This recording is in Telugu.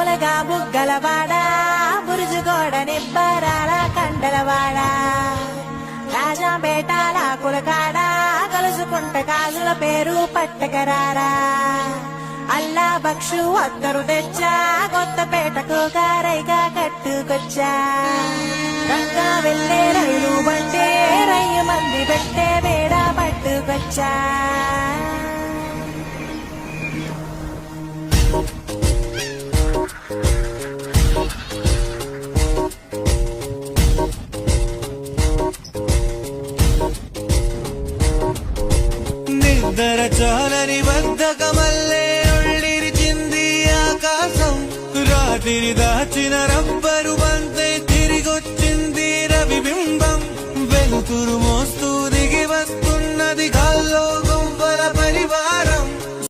ములగా బుగ్గలవాడ బురుజుగోడ నిబ్బరాల కండలవాడ రాజాపేటాల కులకాడ కలుసుకుంట కాజుల పేరు పట్టకరారా అల్లా బక్షు అత్తరు తెచ్చా కొత్తపేటకు కారైగా కట్టుకొచ్చా రంగా వెళ్ళే రైలు బంటే రయ్య మంది పెట్టే వేడ పట్టుకొచ్చా నిద్ర చాలని బద్ధకమల్లే ఒళ్ళిరిచింది ఆకాశం రాత్రి దాచిన రబ్బరు బంతే తిరిగొచ్చింది రవిబింబం వెలుతురు మోస్తూ